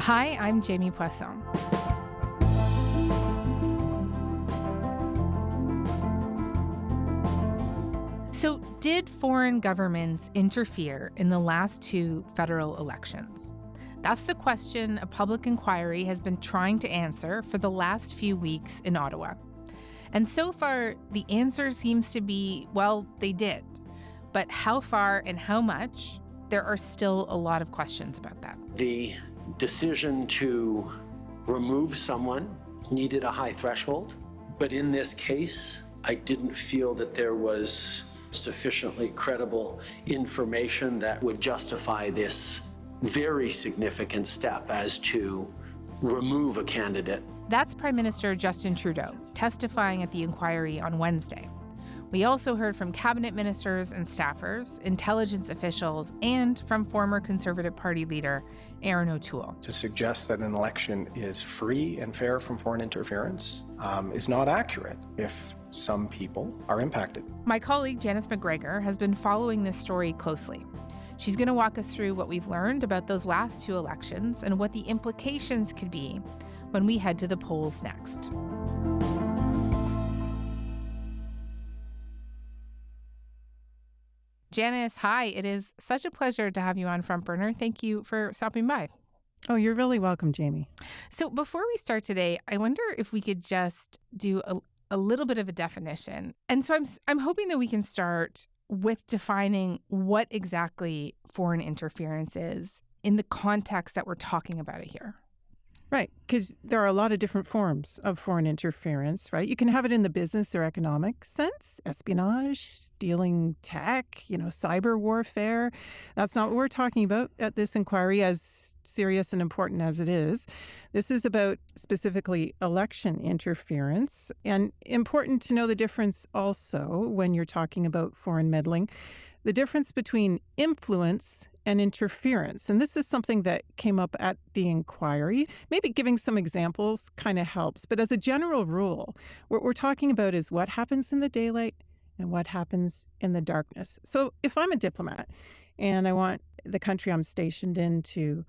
Hi, I'm Jamie Poisson. So, did foreign governments interfere in the last two federal elections? That's the question a public inquiry has been trying to answer for the last few weeks in Ottawa. And so far, the answer seems to be, well, they did. But how far and how much? There are still a lot of questions about that. The decision to remove someone needed a high threshold, but in this case, I didn't feel that there was sufficiently credible information that would justify this very significant step as to remove a candidate. That's Prime Minister Justin Trudeau testifying at the inquiry on Wednesday. We also heard from cabinet ministers and staffers, intelligence officials, and from former Conservative Party leader Aaron O'Toole. To suggest that an election is free and fair from foreign interference is not accurate if some people are impacted. My colleague Janice McGregor has been following this story closely. She's going to walk us through what we've learned about those last two elections and what the implications could be when we head to the polls next. Janice, hi. It is such a pleasure to have you on Front Burner. Thank you for stopping by. Oh, you're really welcome, Jamie. So before we start today, I wonder if we could just do a little bit of a definition. And so I'm hoping that we can start with defining what exactly foreign interference is in the context that we're talking about it here. Right, because there are a lot of different forms of foreign interference, right? You can have it in the business or economic sense, espionage, stealing tech, cyber warfare. That's not what we're talking about at this inquiry, as serious and important as it is. This is about specifically election interference, and important to know the difference also when you're talking about foreign meddling, the difference between influence and interference. And this is something that came up at the inquiry. Maybe giving some examples kind of helps. But as a general rule, what we're talking about is what happens in the daylight and what happens in the darkness. So if I'm a diplomat and I want the country I'm stationed in to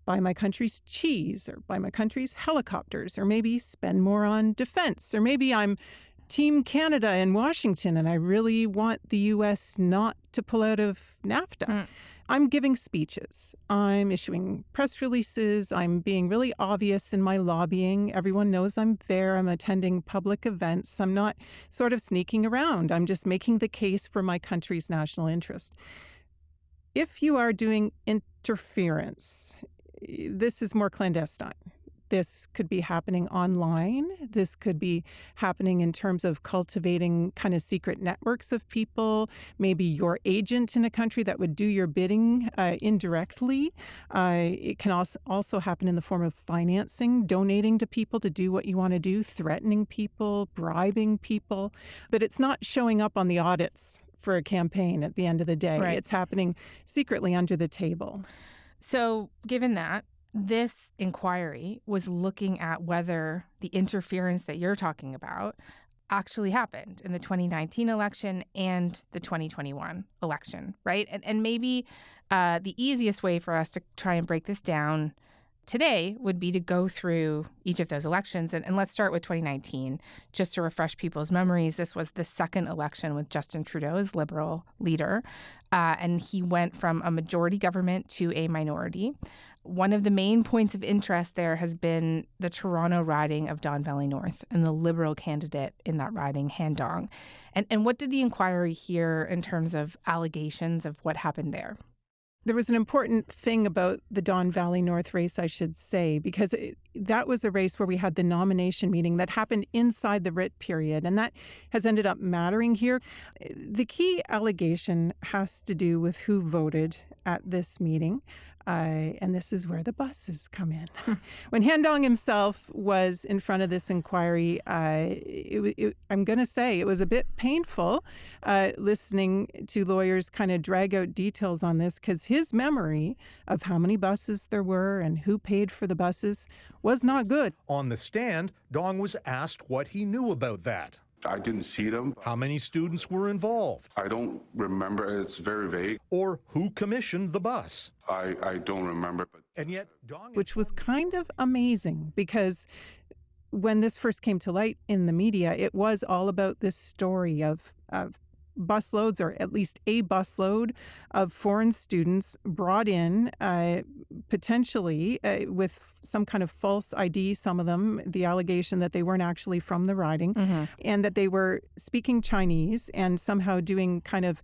buy my country's cheese or buy my country's helicopters, or maybe spend more on defense, or maybe I'm Team Canada in Washington and I really want the U.S. not to pull out of NAFTA. I'm giving speeches. I'm issuing press releases. I'm being really obvious in my lobbying. Everyone knows I'm there. I'm attending public events. I'm not sort of sneaking around. I'm just making the case for my country's national interest. If you are doing interference, this is more clandestine. This could be happening online. This could be happening in terms of cultivating kind of secret networks of people, maybe your agent in a country that would do your bidding indirectly. It can also happen in the form of financing, donating to people to do what you want to do, threatening people, bribing people. But it's not showing up on the audits for a campaign at the end of the day. Right. It's happening secretly under the table. So given that, this inquiry was looking at whether the interference that you're talking about actually happened in the 2019 election and the 2021 election, right? And maybe the easiest way for us to try and break this down today would be to go through each of those elections. And let's start with 2019, just to refresh people's memories. This was the second election with Justin Trudeau as Liberal leader, and he went from a majority government to a minority. One of the main points of interest there has been the Toronto riding of Don Valley North and the Liberal candidate in that riding, Han Dong. And what did the inquiry hear in terms of allegations of what happened there? There was an important thing about the Don Valley North race, I should say, because that was a race where we had the nomination meeting that happened inside the writ period, and that has ended up mattering here. The key allegation has to do with who voted at this meeting. And this is where the buses come in. When Han Dong himself was in front of this inquiry, I'm going to say it was a bit painful listening to lawyers kind of drag out details on this, because his memory of how many buses there were and who paid for the buses was not good. On the stand, Dong was asked what he knew about that. I didn't see them. How many students were involved? I don't remember. It's very vague. Or who commissioned the bus? I don't remember. And yet, Dong... Which was kind of amazing because when this first came to light in the media, it was all about this story of busloads, or at least a busload of foreign students brought in potentially with some kind of false ID, some of them, the allegation that they weren't actually from the riding, and that they were speaking Chinese and somehow doing kind of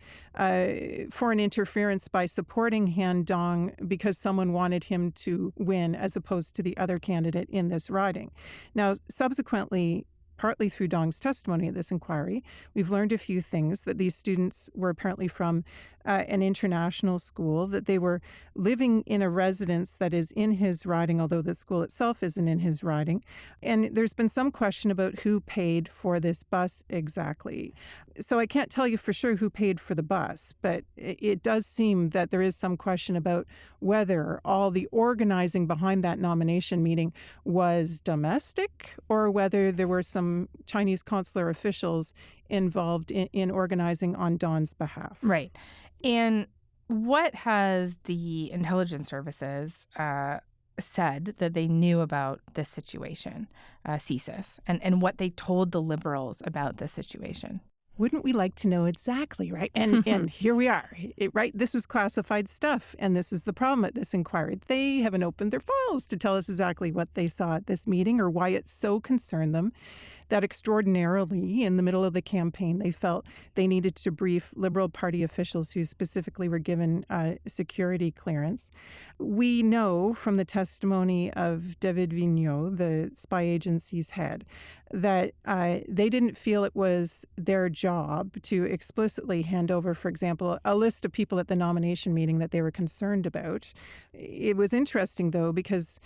foreign interference by supporting Han Dong because someone wanted him to win as opposed to the other candidate in this riding. Now, subsequently, partly through Dong's testimony at this inquiry, we've learned a few things, that these students were apparently from an international school, that they were living in a residence that is in his riding, although the school itself isn't in his riding. And there's been some question about who paid for this bus exactly. So I can't tell you for sure who paid for the bus, but it does seem that there is some question about whether all the organizing behind that nomination meeting was domestic or whether there were some Chinese consular officials involved in organizing on Don's behalf. Right. And what has the intelligence services said that they knew about this situation, CSIS, and what they told the Liberals about this situation? Wouldn't we like to know exactly, right? And here we are, right? This is classified stuff, and this is the problem at this inquiry. They haven't opened their files to tell us exactly what they saw at this meeting or why it so concerned them that extraordinarily, in the middle of the campaign, they felt they needed to brief Liberal Party officials who specifically were given security clearance. We know from the testimony of David Vigneault, the spy agency's head, that they didn't feel it was their job to explicitly hand over, for example, a list of people at the nomination meeting that they were concerned about. It was interesting, though, because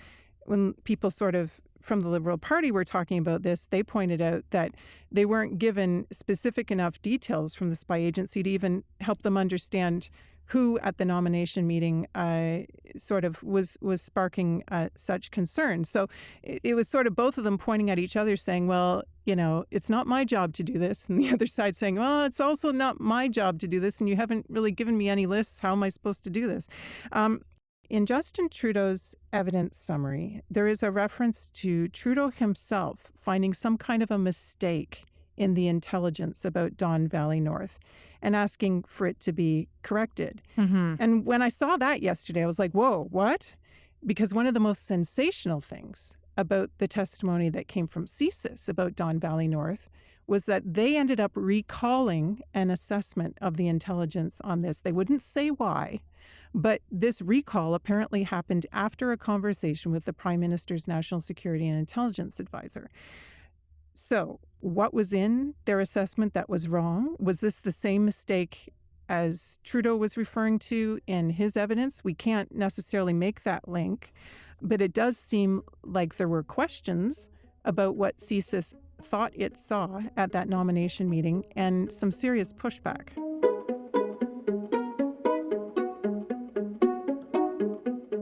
when people sort of from the Liberal Party were talking about this, they pointed out that they weren't given specific enough details from the spy agency to even help them understand who at the nomination meeting sort of was sparking such concern. So it was sort of both of them pointing at each other saying, well, you know, it's not my job to do this. And the other side saying, well, it's also not my job to do this. And you haven't really given me any lists. How am I supposed to do this? In Justin Trudeau's evidence summary, there is a reference to Trudeau himself finding some kind of a mistake in the intelligence about Don Valley North and asking for it to be corrected. And when I saw that yesterday, I was like, whoa, what? Because one of the most sensational things about the testimony that came from CSIS about Don Valley North was that they ended up recalling an assessment of the intelligence on this. They wouldn't say why, but this recall apparently happened after a conversation with the Prime Minister's National Security and Intelligence Advisor. So what was in their assessment that was wrong? Was this the same mistake as Trudeau was referring to in his evidence? We can't necessarily make that link, but it does seem like there were questions about what CSIS thought it saw at that nomination meeting and some serious pushback.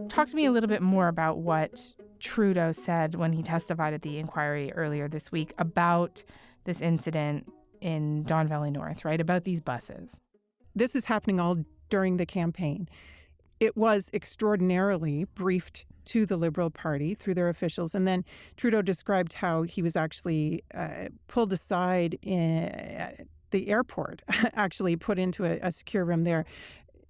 Talk to me a little bit more about what Trudeau said when he testified at the inquiry earlier this week about this incident in Don Valley North, right? About these buses. This is happening all during the campaign. It was extraordinarily briefed to the Liberal Party through their officials. And then Trudeau described how he was actually pulled aside at the airport, actually put into a secure room there.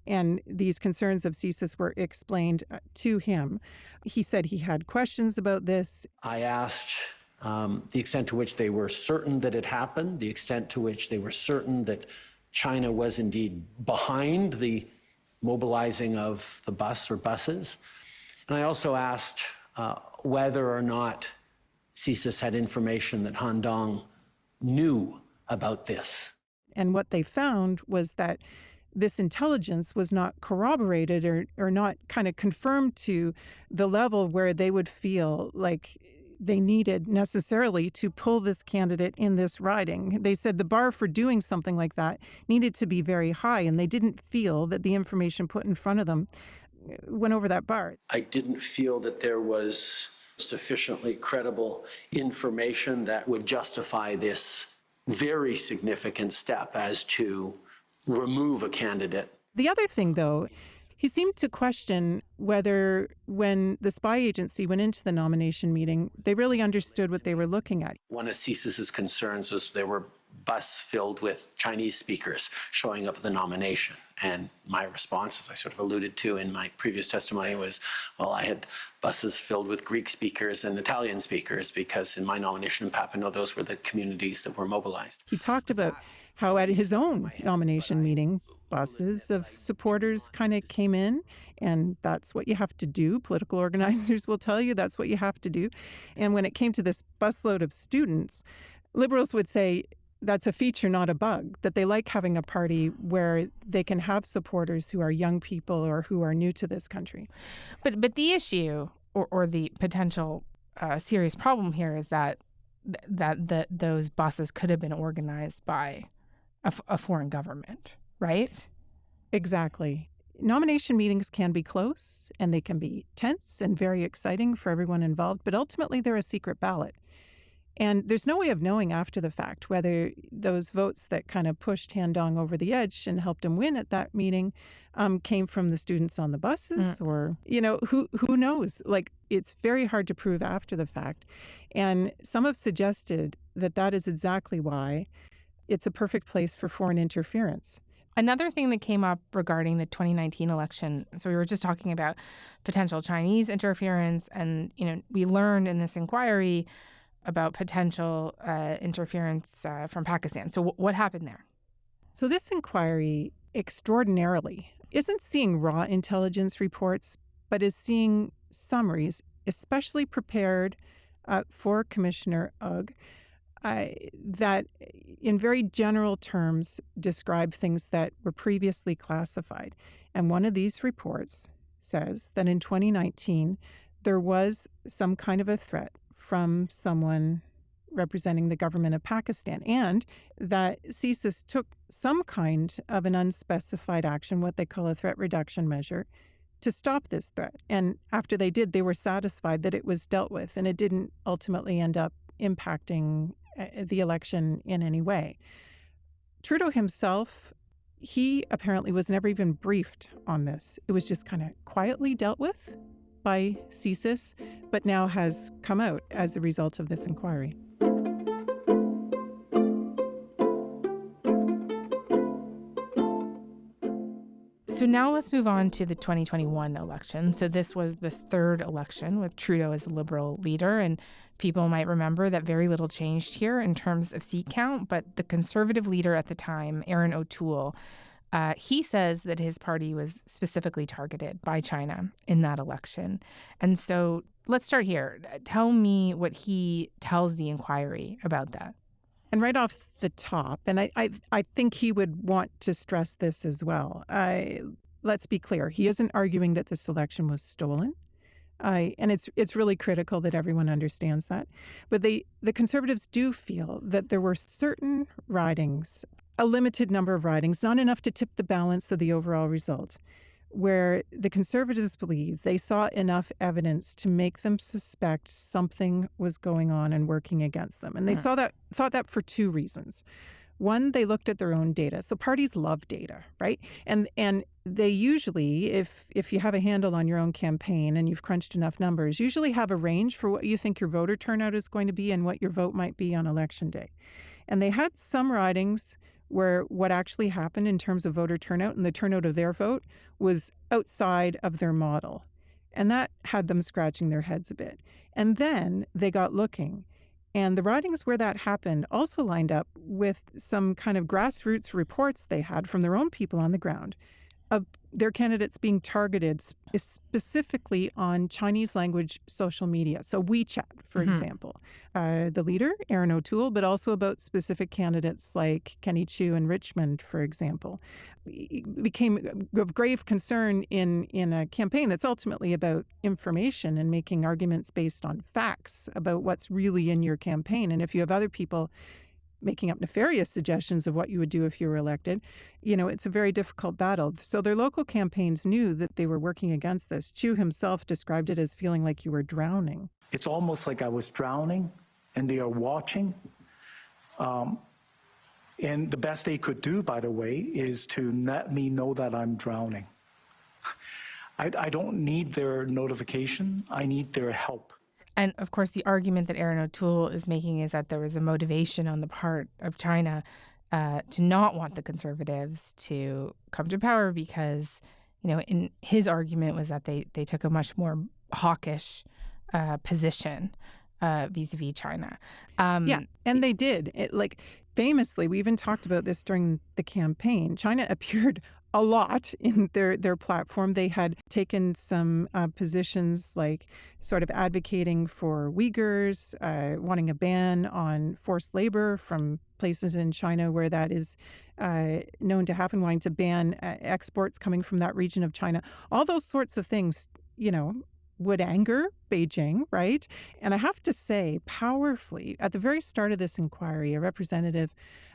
And these concerns of CSIS were explained to him. He said he had questions about this. I asked the extent to which they were certain that it happened, the extent to which they were certain that China was indeed behind the mobilizing of the bus or buses. And I also asked whether or not CSIS had information that Han Dong knew about this. And what they found was that this intelligence was not corroborated or not kind of confirmed to the level where they would feel like they needed necessarily to pull this candidate in this riding. They said the bar for doing something like that needed to be very high, and they didn't feel that the information put in front of them went over that bar. I didn't feel that there was sufficiently credible information that would justify this very significant step as to remove a candidate. The other thing, though, he seemed to question whether when the spy agency went into the nomination meeting, they really understood what they were looking at. One of CSIS's concerns was there were buses filled with Chinese speakers showing up at the nomination. And my response, as I sort of alluded to in my previous testimony, was, well, I had buses filled with Greek speakers and Italian speakers because in my nomination in Papineau, those were the communities that were mobilized. He talked about how at his own nomination meeting, buses of supporters kind of came in, and that's what you have to do. Political organizers will tell you that's what you have to do. And when it came to this busload of students, Liberals would say that's a feature, not a bug, that they like having a party where they can have supporters who are young people or who are new to this country. But the issue or the potential serious problem here is that those buses could have been organized by a foreign government, right? Exactly. Nomination meetings can be close and they can be tense and very exciting for everyone involved, but ultimately they're a secret ballot. And there's no way of knowing after the fact whether those votes that kind of pushed Han Dong over the edge and helped him win at that meeting came from the students on the buses or, who knows? Like, it's very hard to prove after the fact. And some have suggested that that is exactly why it's a perfect place for foreign interference. Another thing that came up regarding the 2019 election, so we were just talking about potential Chinese interference, and, we learned in this inquiry about potential interference from Pakistan. So what happened there? So this inquiry extraordinarily isn't seeing raw intelligence reports, but is seeing summaries, especially prepared for Commissioner Ugg, that in very general terms describe things that were previously classified. And one of these reports says that in 2019, there was some kind of a threat from someone representing the government of Pakistan, and that CSIS took some kind of an unspecified action, what they call a threat reduction measure, to stop this threat. And after they did, they were satisfied that it was dealt with, and it didn't ultimately end up impacting the election in any way. Trudeau himself, he apparently was never even briefed on this. It was just kind of quietly dealt with by CSIS, but now has come out as a result of this inquiry. So now let's move on to the 2021 election. So this was the third election with Trudeau as the Liberal leader, and people might remember that very little changed here in terms of seat count, but the Conservative leader at the time, Aaron O'Toole, he says that his party was specifically targeted by China in that election. And so let's start here. Tell me what he tells the inquiry about that. And right off the top, and I think he would want to stress this as well. Let's be clear. He isn't arguing that this election was stolen. And it's really critical that everyone understands that. But the Conservatives do feel that there were certain ridings, a limited number of ridings, not enough to tip the balance of the overall result, where the Conservatives believe they saw enough evidence to make them suspect something was going on and working against them. And they thought that for two reasons. One, they looked at their own data. So parties love data, right? And they usually, if you have a handle on your own campaign and you've crunched enough numbers, usually have a range for what you think your voter turnout is going to be and what your vote might be on election day. And they had some ridings where what actually happened in terms of voter turnout and the turnout of their vote was outside of their model. And that had them scratching their heads a bit. And then they got looking. And the ridings where that happened also lined up with some kind of grassroots reports they had from their own people on the ground of their candidates being targeted specifically on Chinese language social media. So WeChat, for example, the leader, Aaron O'Toole, but also about specific candidates like Kenny Chiu in Richmond, for example. It became of grave concern in a campaign that's ultimately about information and making arguments based on facts about what's really in your campaign. And if you have other people making up nefarious suggestions of what you would do if you were elected, it's a very difficult battle. So their local campaigns knew that they were working against this. Chiu himself described it as feeling like you were drowning. It's almost like I was drowning and they are watching. And the best they could do, by the way, is to let me know that I'm drowning. I don't need their notification. I need their help. And of course, the argument that Aaron O'Toole is making is that there was a motivation on the part of China to not want the Conservatives to come to power because, in his argument was that they took a much more hawkish position vis-a-vis China. Yeah, and they did. Famously, we even talked about this during the campaign. China appeared a lot in their platform. They had taken some positions like sort of advocating for Uyghurs, wanting a ban on forced labor from places in China where that is known to happen, wanting to ban exports coming from that region of China. All those sorts of things, would anger Beijing, right? And I have to say, powerfully, at the very start of this inquiry, a representative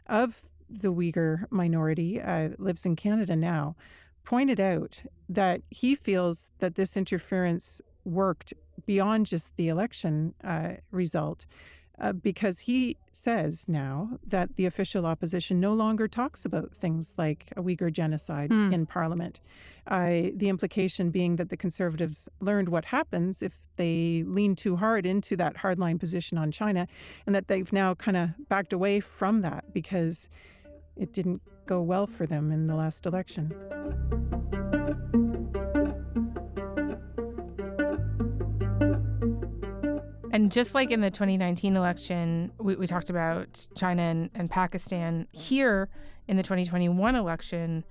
of the Uyghur minority, lives in Canada now, pointed out that he feels that this interference worked beyond just the election result, because he says now that the official opposition no longer talks about things like a Uyghur genocide in Parliament. The implication being that the Conservatives learned what happens if they lean too hard into that hardline position on China, and that they've now kind of backed away from that because it didn't go well for them in the last election. And just like in the 2019 election, we talked about China and Pakistan. Here in the 2021 election,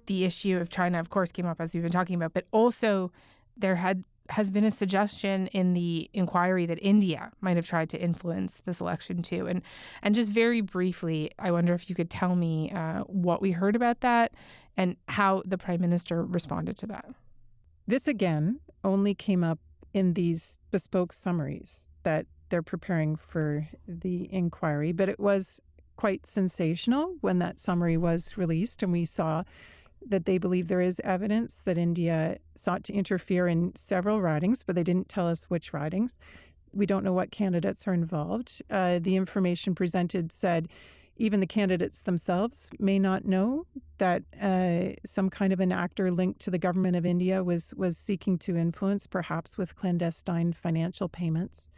the issue of China, of course, came up, as we've been talking about, but also there has been a suggestion in the inquiry that India might have tried to influence this election too. And just very briefly, I wonder if you could tell me what we heard about that and how the Prime Minister responded to that. This, again, only came up in these bespoke summaries that they're preparing for the inquiry, but it was quite sensational when that summary was released, and we saw that they believe there is evidence that India sought to interfere in several ridings, but they didn't tell us which ridings. We don't know what candidates are involved. The information presented said even the candidates themselves may not know that some kind of an actor linked to the government of India was seeking to influence, perhaps with clandestine financial payments.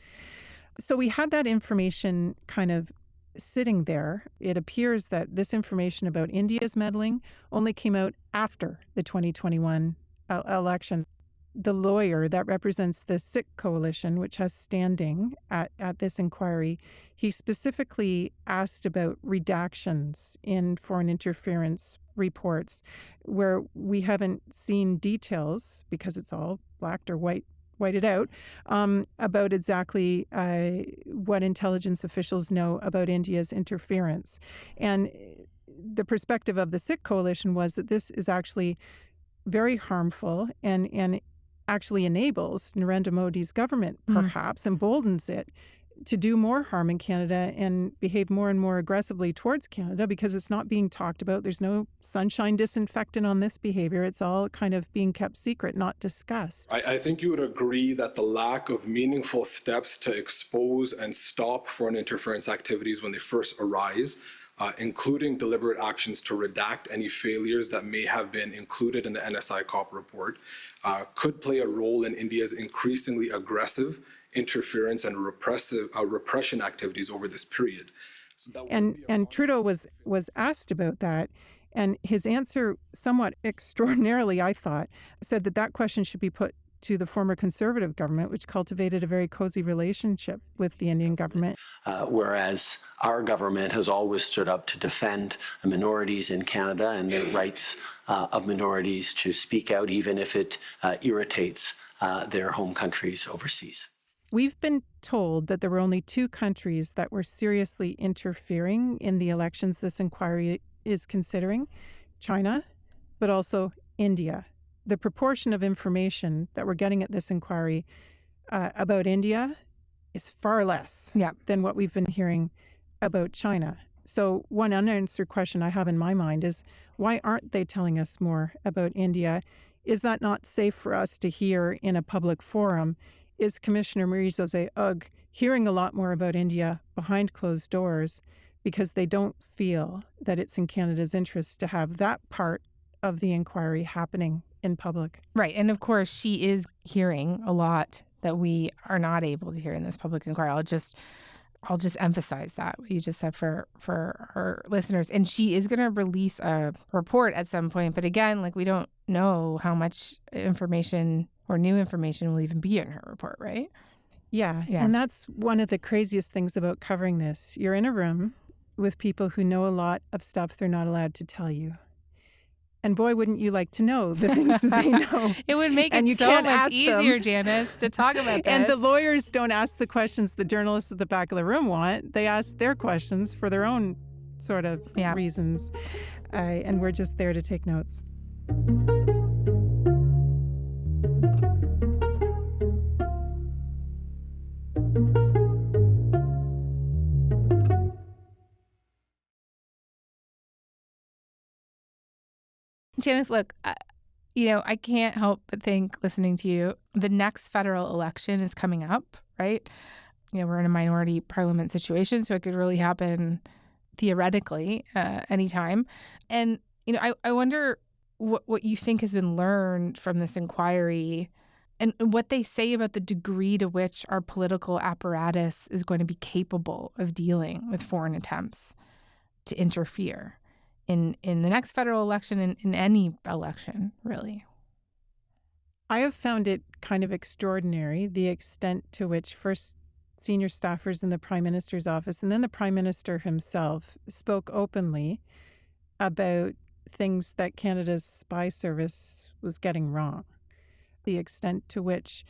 So we had that information kind of sitting there. It appears that this information about India's meddling only came out after the 2021 election. The lawyer that represents the Sikh coalition, which has standing at this inquiry, he specifically asked about redactions in foreign interference reports where we haven't seen details because it's all blacked or whited out about exactly what intelligence officials know about India's interference. And the perspective of the Sikh coalition was that this is actually very harmful and actually enables Narendra Modi's government, perhaps emboldens it to do more harm in Canada and behave more and more aggressively towards Canada because it's not being talked about. There's no sunshine disinfectant on this behavior. It's all kind of being kept secret, not discussed. I think you would agree that the lack of meaningful steps to expose and stop foreign interference activities when they first arise, including deliberate actions to redact any failures that may have been included in the NSI COP report, could play a role in India's increasingly aggressive interference and repression activities over this period. So and Trudeau was asked about that, and his answer, somewhat extraordinarily, I thought, said that question should be put to the former Conservative government, which cultivated a very cozy relationship with the Indian government. Whereas our government has always stood up to defend the minorities in Canada and the rights of minorities to speak out, even if it irritates their home countries overseas. We've been told that there were only two countries that were seriously interfering in the elections this inquiry is considering, China, but also India. The proportion of information that we're getting at this inquiry about India is far less than what we've been hearing about China. So one unanswered question I have in my mind is, why aren't they telling us more about India? Is that not safe for us to hear in a public forum? Is Commissioner Marie-Josée Ugg hearing a lot more about India behind closed doors because they don't feel that it's in Canada's interest to have that part of the inquiry happening in public. Right. And of course, she is hearing a lot that we are not able to hear in this public inquiry. I'll just emphasize that, what you just said for our listeners. And she is going to release a report at some point. But again, we don't know how much information or new information will even be in her report, right? Yeah. And that's one of the craziest things about covering this. You're in a room with people who know a lot of stuff they're not allowed to tell you. And boy, wouldn't you like to know the things that they know. It would make it so much easier, Janice, to talk about this. And the lawyers don't ask the questions the journalists at the back of the room want. They ask their questions for their own sort of reasons. And we're just there to take notes. Janice, look, I can't help but think, listening to you, the next federal election is coming up, right? We're in a minority parliament situation, so it could really happen theoretically anytime. And, I wonder what you think has been learned from this inquiry and what they say about the degree to which our political apparatus is going to be capable of dealing with foreign attempts to interfere in the next federal election and in any election, really. I have found it kind of extraordinary, the extent to which first senior staffers in the Prime Minister's office and then the Prime Minister himself spoke openly about things that Canada's spy service was getting wrong. The extent to which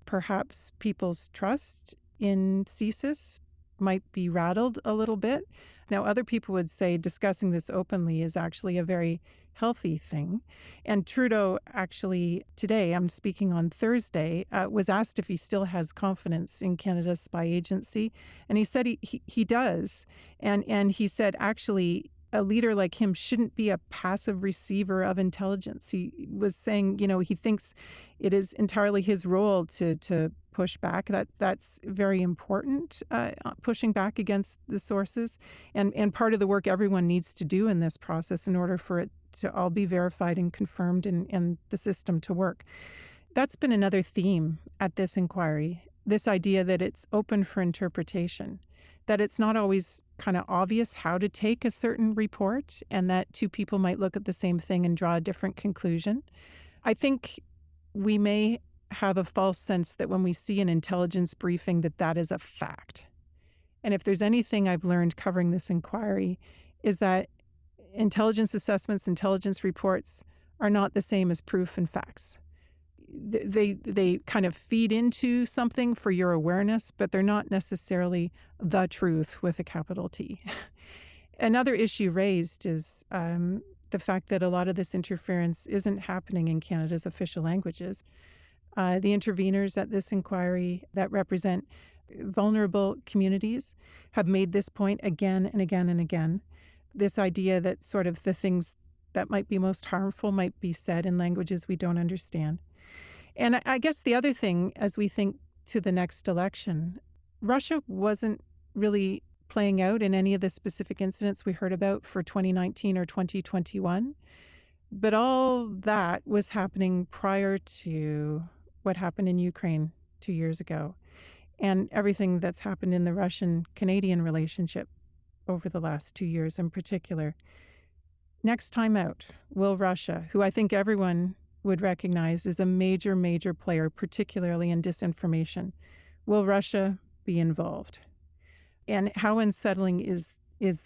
perhaps people's trust in CSIS might be rattled a little bit. Now, other people would say discussing this openly is actually a very healthy thing. And Trudeau actually today, I'm speaking on Thursday, was asked if he still has confidence in Canada's spy agency. And he said he does. And he said, actually, a leader like him shouldn't be a passive receiver of intelligence. He was saying, he thinks it is entirely his role to push back. That's very important, pushing back against the sources. And part of the work everyone needs to do in this process in order for it to all be verified and confirmed and the system to work. That's been another theme at this inquiry, this idea that it's open for interpretation, that it's not always kind of obvious how to take a certain report and that two people might look at the same thing and draw a different conclusion. I think we may have a false sense that when we see an intelligence briefing that is a fact. And if there's anything I've learned covering this inquiry is that intelligence assessments, intelligence reports are not the same as proof and facts. They kind of feed into something for your awareness, but they're not necessarily the truth with a capital T. Another issue raised is the fact that a lot of this interference isn't happening in Canada's official languages. The interveners at this inquiry that represent vulnerable communities have made this point again and again and again. This idea that sort of the things that might be most harmful might be said in languages we don't understand. And I guess the other thing, as we think to the next election, Russia wasn't really playing out in any of the specific incidents we heard about for 2019 or 2021. But all that was happening prior to what happened in Ukraine 2 years ago and everything that's happened in the Russian-Canadian relationship over the last 2 years in particular. Next time out, will Russia, who I think everyone would recognize is a major, major player, particularly in disinformation, will Russia be involved? And how unsettling is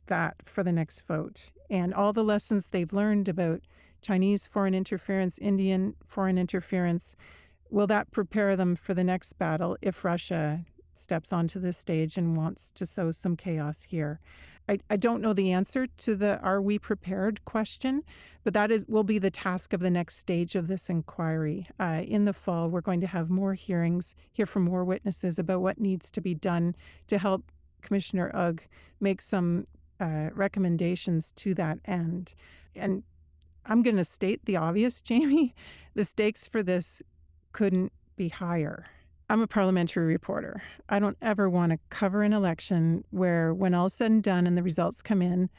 that for the next vote? And all the lessons they've learned about Chinese foreign interference, Indian foreign interference, will that prepare them for the next battle if Russia steps onto the stage and wants to sow some chaos here? I don't know the answer to the "are we prepared" question, but will be the task of the next stage of this inquiry. In the fall, we're going to have more hearings, hear from more witnesses about what needs to be done to help Commissioner Ugg make some recommendations to that end. And I'm going to state the obvious, Jamie. The stakes for this couldn't be higher. I'm a parliamentary reporter. I don't ever want to cover an election where, when all's said and done and the results come in,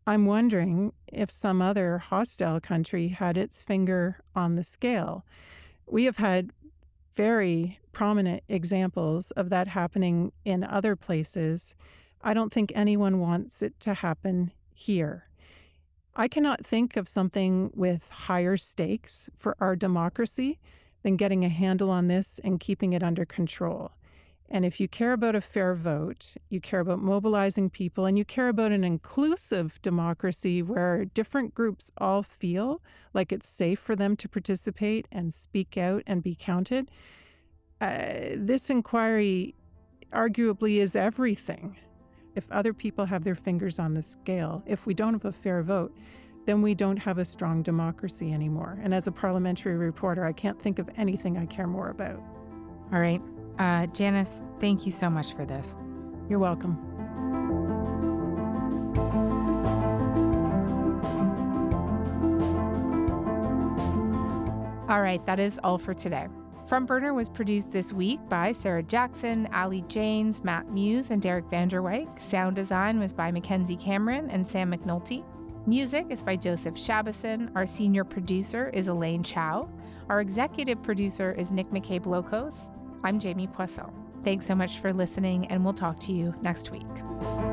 I'm wondering if some other hostile country had its finger on the scale. We have had very prominent examples of that happening in other places. I don't think anyone wants it to happen here. I cannot think of something with higher stakes for our democracy than getting a handle on this and keeping it under control. And if you care about a fair vote, you care about mobilizing people, and you care about an inclusive democracy where different groups all feel like it's safe for them to participate and speak out and be counted, this inquiry arguably is everything. If other people have their fingers on the scale, if we don't have a fair vote, then we don't have a strong democracy anymore. And as a parliamentary reporter, I can't think of anything I care more about. All right. Janice, thank you so much for this. You're welcome. All right, that is all for today. Front Burner was produced this week by Sarah Jackson, Ali Janes, Matt Muse, and Derek Vanderwyk. Sound design was by Mackenzie Cameron and Sam McNulty. Music is by Joseph Shabison. Our senior producer is Elaine Chow. Our executive producer is Nick McCabe-Locos. I'm Jamie Poisson. Thanks so much for listening, and we'll talk to you next week.